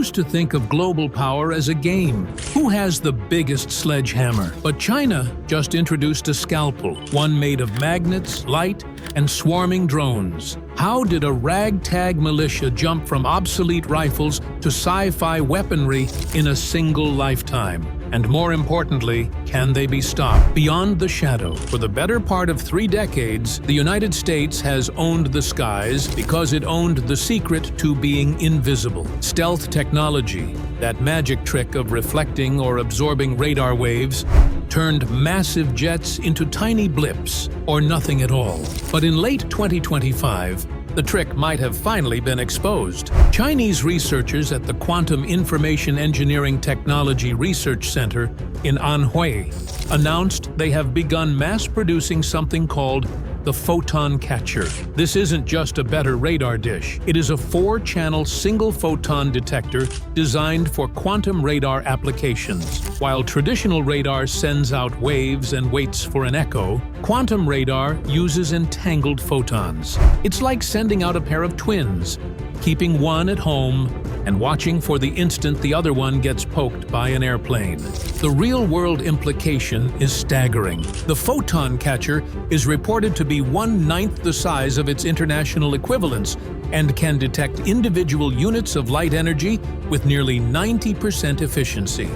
used to think of global power as a game. Who has the biggest sledgehammer? But China just introduced a scalpel, one made of magnets, light, and swarming drones. How did a ragtag militia jump from obsolete rifles to sci-fi weaponry in a single lifetime? And more importantly, can they be stopped? Beyond the shadow, for the better part of 3 decades, the United States has owned the skies because it owned the secret to being invisible. Stealth technology, that magic trick of reflecting or absorbing radar waves, turned massive jets into tiny blips, or nothing at all. But in late 2025, the trick might have finally been exposed. Chinese researchers at the Quantum Information Engineering Technology Research Center in Anhui announced they have begun mass-producing something called the photon catcher. This isn't just a better radar dish. It is a 4-channel single-photon detector designed for quantum radar applications. While traditional radar sends out waves and waits for an echo, quantum radar uses entangled photons. It's like sending out a pair of twins, keeping one at home and watching for the instant the other one gets poked by an airplane. The real-world implication is staggering. The photon catcher is reported to be 1/9 the size of its international equivalents and can detect individual units of light energy with nearly 90% efficiency.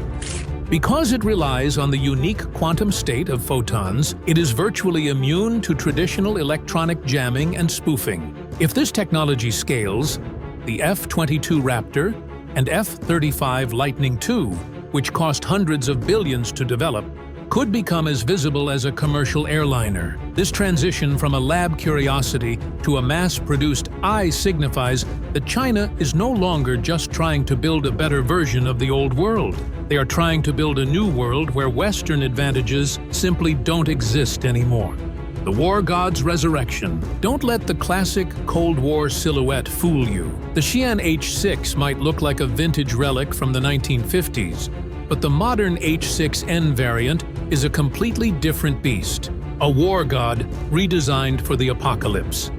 Because it relies on the unique quantum state of photons, it is virtually immune to traditional electronic jamming and spoofing. If this technology scales, the F-22 Raptor and F-35 Lightning II, which cost hundreds of billions to develop, could become as visible as a commercial airliner. This transition from a lab curiosity to a mass-produced eye signifies that China is no longer just trying to build a better version of the old world. They are trying to build a new world where Western advantages simply don't exist anymore. The war god's resurrection. Don't let the classic Cold War silhouette fool you. The Xi'an H6 might look like a vintage relic from the 1950s, but the modern H6N variant is a completely different beast. A war god redesigned for the apocalypse.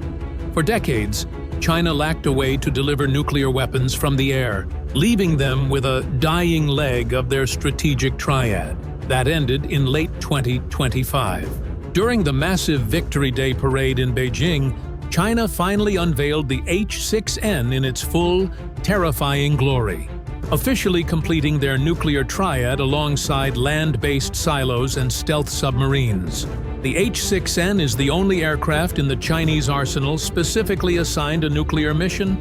For decades, China lacked a way to deliver nuclear weapons from the air, leaving them with a dying leg of their strategic triad. That ended in late 2025. During the massive Victory Day parade in Beijing, China finally unveiled the H6N in its full, terrifying glory, officially completing their nuclear triad alongside land-based silos and stealth submarines. The H6N is the only aircraft in the Chinese arsenal specifically assigned a nuclear mission,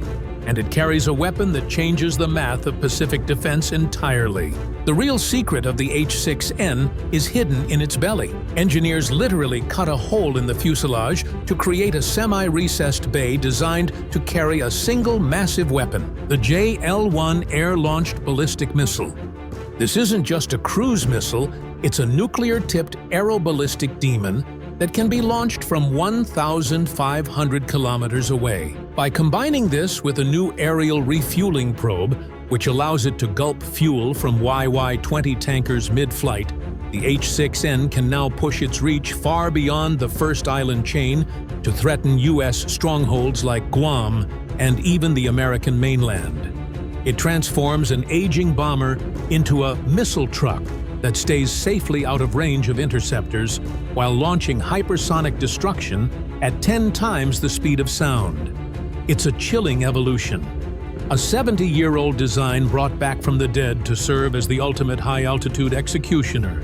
and it carries a weapon that changes the math of Pacific defense entirely. The real secret of the H6N is hidden in its belly. Engineers literally cut a hole in the fuselage to create a semi-recessed bay designed to carry a single massive weapon, the JL-1 air-launched ballistic missile. This isn't just a cruise missile, it's a nuclear-tipped aeroballistic demon that can be launched from 1,500 kilometers away. By combining this with a new aerial refueling probe, which allows it to gulp fuel from YY-20 tankers mid-flight, the H6N can now push its reach far beyond the first island chain to threaten U.S. strongholds like Guam and even the American mainland. It transforms an aging bomber into a missile truck that stays safely out of range of interceptors while launching hypersonic destruction at 10 times the speed of sound. It's a chilling evolution. A 70-year-old design brought back from the dead to serve as the ultimate high-altitude executioner,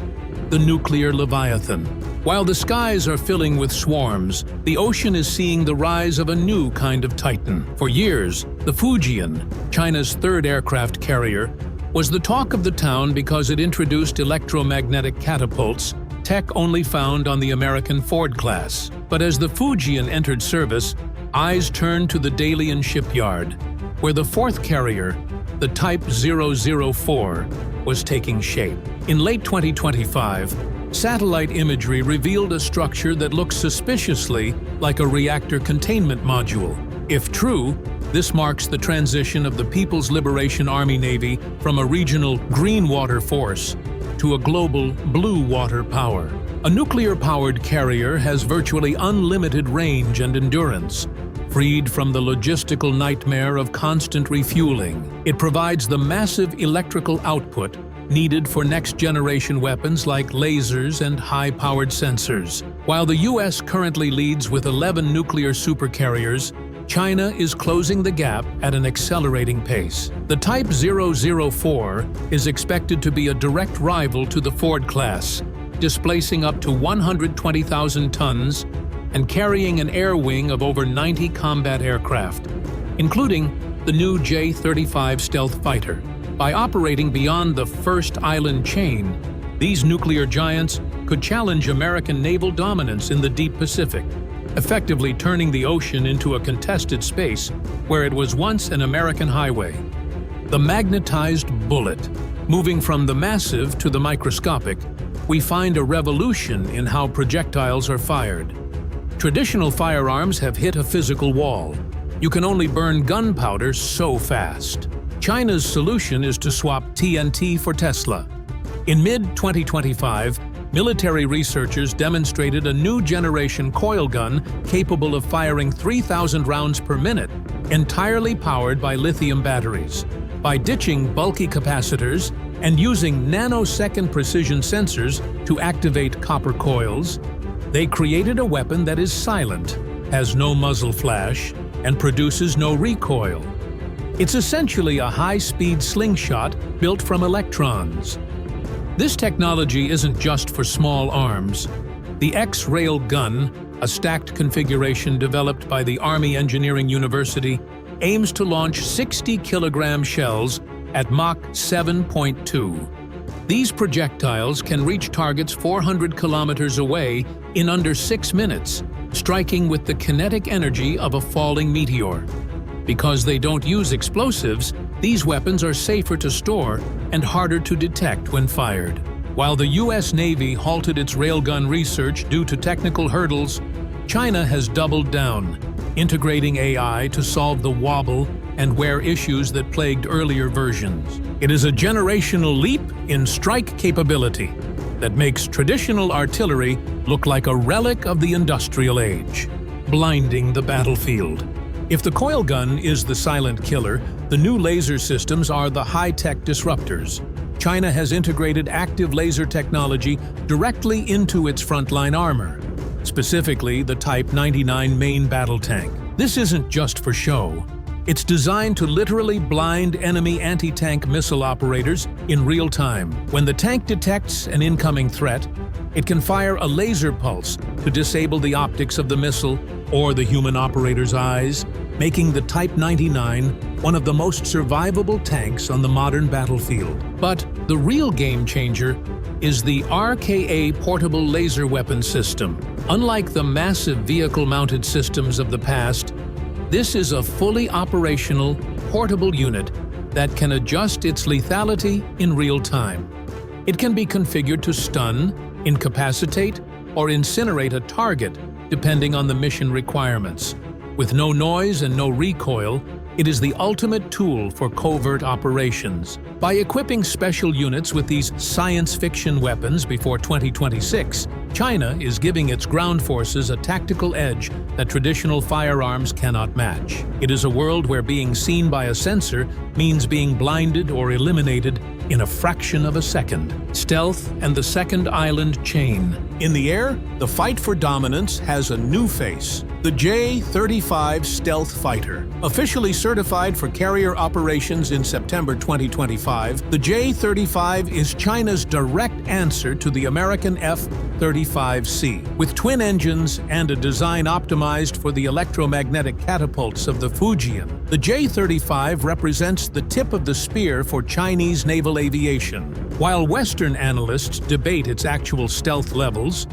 the nuclear Leviathan. While the skies are filling with swarms, the ocean is seeing the rise of a new kind of titan. For years, the Fujian, China's third aircraft carrier, was the talk of the town because it introduced electromagnetic catapults, tech only found on the American Ford class. But as the Fujian entered service, eyes turned to the Dalian shipyard, where the fourth carrier, the Type 004, was taking shape. In late 2025, satellite imagery revealed a structure that looks suspiciously like a reactor containment module. If true, this marks the transition of the People's Liberation Army Navy from a regional green water force to a global blue water power. A nuclear-powered carrier has virtually unlimited range and endurance, freed from the logistical nightmare of constant refueling. It provides the massive electrical output needed for next-generation weapons like lasers and high-powered sensors. While the U.S. currently leads with 11 nuclear supercarriers, China is closing the gap at an accelerating pace. The Type 004 is expected to be a direct rival to the Ford class, displacing up to 120,000 tons and carrying an air wing of over 90 combat aircraft, including the new J-35 stealth fighter. By operating beyond the first island chain, these nuclear giants could challenge American naval dominance in the deep Pacific, effectively turning the ocean into a contested space where it was once an American highway. The magnetized bullet. Moving from the massive to the microscopic, we find a revolution in how projectiles are fired. Traditional firearms have hit a physical wall. You can only burn gunpowder so fast. China's solution is to swap TNT for Tesla. In mid-2025, military researchers demonstrated a new generation coil gun capable of firing 3,000 rounds per minute, entirely powered by lithium batteries. By ditching bulky capacitors and using nanosecond precision sensors to activate copper coils, they created a weapon that is silent, has no muzzle flash, and produces no recoil. It's essentially a high-speed slingshot built from electrons. This technology isn't just for small arms. The X-Rail gun, a stacked configuration developed by the Army Engineering University, aims to launch 60-kilogram shells at Mach 7.2. These projectiles can reach targets 400 kilometers away in under 6 minutes, striking with the kinetic energy of a falling meteor. Because they don't use explosives, these weapons are safer to store and harder to detect when fired. While the U.S. Navy halted its railgun research due to technical hurdles, China has doubled down, integrating AI to solve the wobble and wear issues that plagued earlier versions. It is a generational leap in strike capability that makes traditional artillery look like a relic of the industrial age, blinding the battlefield. If the coil gun is the silent killer, the new laser systems are the high-tech disruptors. China has integrated active laser technology directly into its frontline armor, specifically the Type 99 main battle tank. This isn't just for show. It's designed to literally blind enemy anti-tank missile operators in real time. When the tank detects an incoming threat, it can fire a laser pulse to disable the optics of the missile or the human operator's eyes, making the Type 99 one of the most survivable tanks on the modern battlefield. But the real game changer is the RKA portable laser weapon system. Unlike the massive vehicle-mounted systems of the past, this is a fully operational, portable unit that can adjust its lethality in real time. It can be configured to stun, incapacitate, or incinerate a target, depending on the mission requirements. With no noise and no recoil, it is the ultimate tool for covert operations. By equipping special units with these science fiction weapons before 2026, China is giving its ground forces a tactical edge that traditional firearms cannot match. It is a world where being seen by a sensor means being blinded or eliminated in a fraction of a second. Stealth and the second island chain. In the air, the fight for dominance has a new face. The J-35 stealth fighter. Officially certified for carrier operations in September 2025, the J-35 is China's direct answer to the American F-35C. With twin engines and a design optimized for the electromagnetic catapults of the Fujian, the J-35 represents the tip of the spear for Chinese naval aviation. While Western analysts debate its actual stealth levels,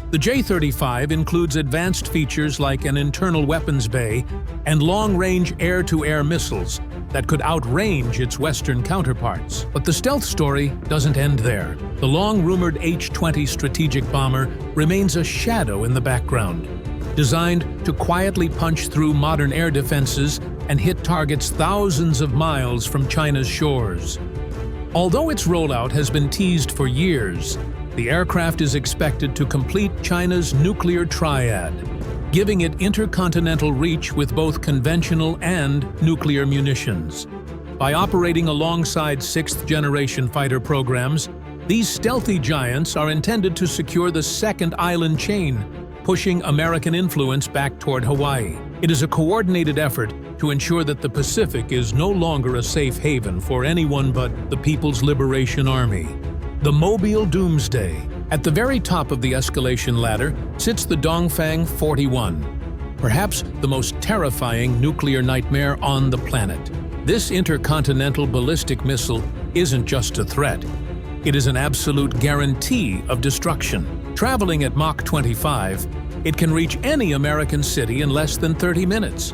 the J-35 includes advanced features like an internal weapons bay and long-range air-to-air missiles that could outrange its Western counterparts. But the stealth story doesn't end there. The long-rumored H-20 strategic bomber remains a shadow in the background, designed to quietly punch through modern air defenses and hit targets thousands of miles from China's shores. Although its rollout has been teased for years, the aircraft is expected to complete China's nuclear triad: giving it intercontinental reach with both conventional and nuclear munitions. By operating alongside sixth-generation fighter programs, these stealthy giants are intended to secure the second island chain, pushing American influence back toward Hawaii. It is a coordinated effort to ensure that the Pacific is no longer a safe haven for anyone but the People's Liberation Army. The Mobile Doomsday. At the very top of the escalation ladder sits the Dongfang 41, perhaps the most terrifying nuclear nightmare on the planet. This intercontinental ballistic missile isn't just a threat. It is an absolute guarantee of destruction. Traveling at Mach 25, it can reach any American city in less than 30 minutes.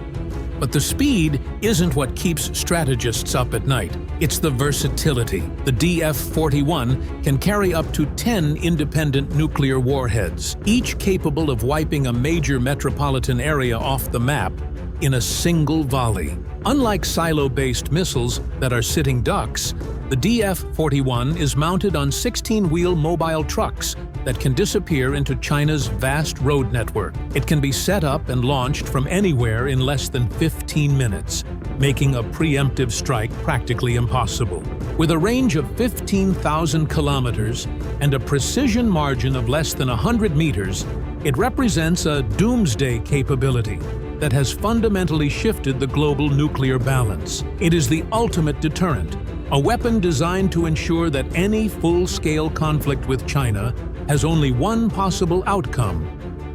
But the speed isn't what keeps strategists up at night. It's the versatility. The DF-41 can carry up to 10 independent nuclear warheads, each capable of wiping a major metropolitan area off the map in a single volley. Unlike silo-based missiles that are sitting ducks, the DF-41 is mounted on 16-wheel mobile trucks that can disappear into China's vast road network. It can be set up and launched from anywhere in less than 15 minutes, making a preemptive strike practically impossible. With a range of 15,000 kilometers and a precision margin of less than 100 meters, it represents a doomsday capability that has fundamentally shifted the global nuclear balance. It is the ultimate deterrent, a weapon designed to ensure that any full-scale conflict with China has only one possible outcome: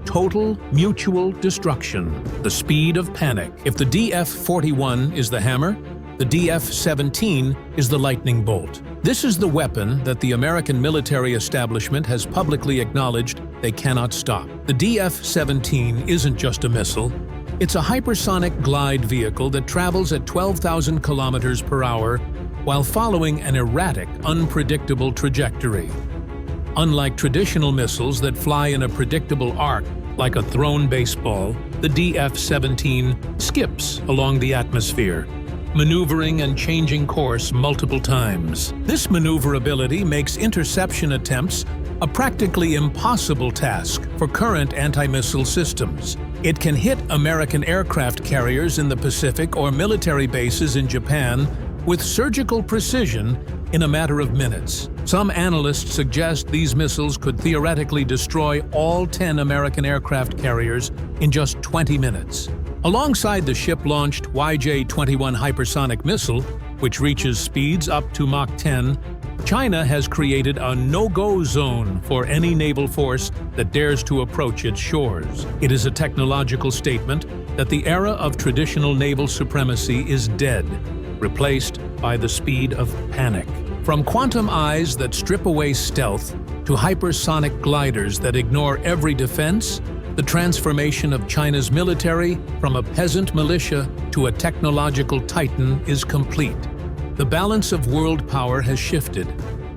total mutual destruction. The speed of panic. If the DF-41 is the hammer, the DF-17 is the lightning bolt. This is the weapon that the American military establishment has publicly acknowledged they cannot stop. The DF-17 isn't just a missile. It's a hypersonic glide vehicle that travels at 12,000 kilometers per hour while following an erratic, unpredictable trajectory. Unlike traditional missiles that fly in a predictable arc like a thrown baseball, the DF-17 skips along the atmosphere, maneuvering and changing course multiple times. This maneuverability makes interception attempts a practically impossible task for current anti-missile systems. It can hit American aircraft carriers in the Pacific or military bases in Japan with surgical precision in a matter of minutes. Some analysts suggest these missiles could theoretically destroy all 10 American aircraft carriers in just 20 minutes. Alongside the ship-launched YJ-21 hypersonic missile, which reaches speeds up to Mach 10, China has created a no-go zone for any naval force that dares to approach its shores. It is a technological statement that the era of traditional naval supremacy is dead, replaced by the speed of panic. From quantum eyes that strip away stealth to hypersonic gliders that ignore every defense, the transformation of China's military from a peasant militia to a technological titan is complete. The balance of world power has shifted,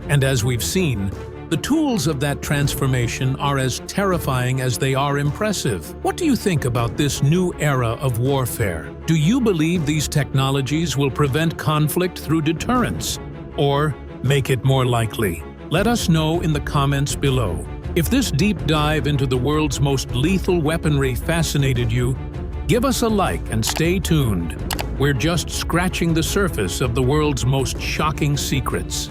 and as we've seen, the tools of that transformation are as terrifying as they are impressive. What do you think about this new era of warfare? Do you believe these technologies will prevent conflict through deterrence, or make it more likely? Let us know in the comments below. If this deep dive into the world's most lethal weaponry fascinated you, give us a like and stay tuned. We're just scratching the surface of the world's most shocking secrets.